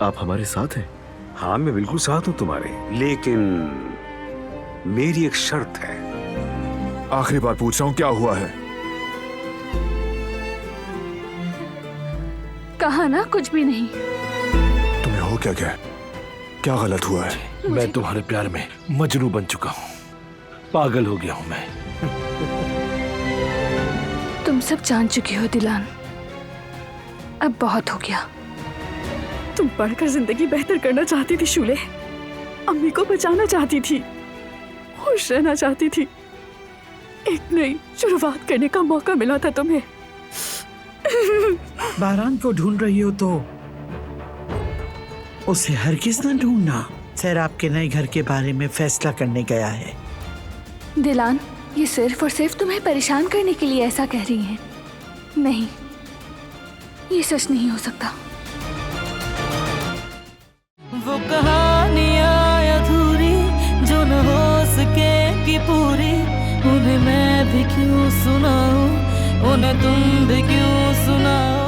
आप हमारे साथ हैं? हाँ, मैं बिल्कुल साथ हूँ तुम्हारे, लेकिन मेरी एक शर्त है। आखिरी बार पूछ रहा हूँ, क्या हुआ है? कहा ना कुछ भी नहीं। तुम्हें हो क्या गया? क्या गलत हुआ है? मैं तुम्हारे प्यार में मजनू बन चुका हूँ, पागल हो गया हूँ मैं। तुम सब जान चुकी हो दिलान, अब बहुत हो गया। तुम पढ़कर जिंदगी बेहतर करना चाहती थी शूले, अम्मी को बचाना चाहती थी, खुश रहना चाहती थी। एक नई शुरुआत करने का मौका मिला था तुम्हें। बारान को ढूंढ रही हो तो उसे हरगिज न ढूंढना। सर आपके नए घर के बारे में फैसला करने गया है। दिलान, ये सिर्फ और सिर्फ तुम्हें परेशान करने के लिए ऐसा कह रही हैं। नहीं, ये सच नहीं हो सकता। वो कहानियाँ अधूरी जो न हो सकेगी पूरी, उन्हें मैं भी क्यों सुनाऊं, उन्हें तुम भी क्यों सुनाओ।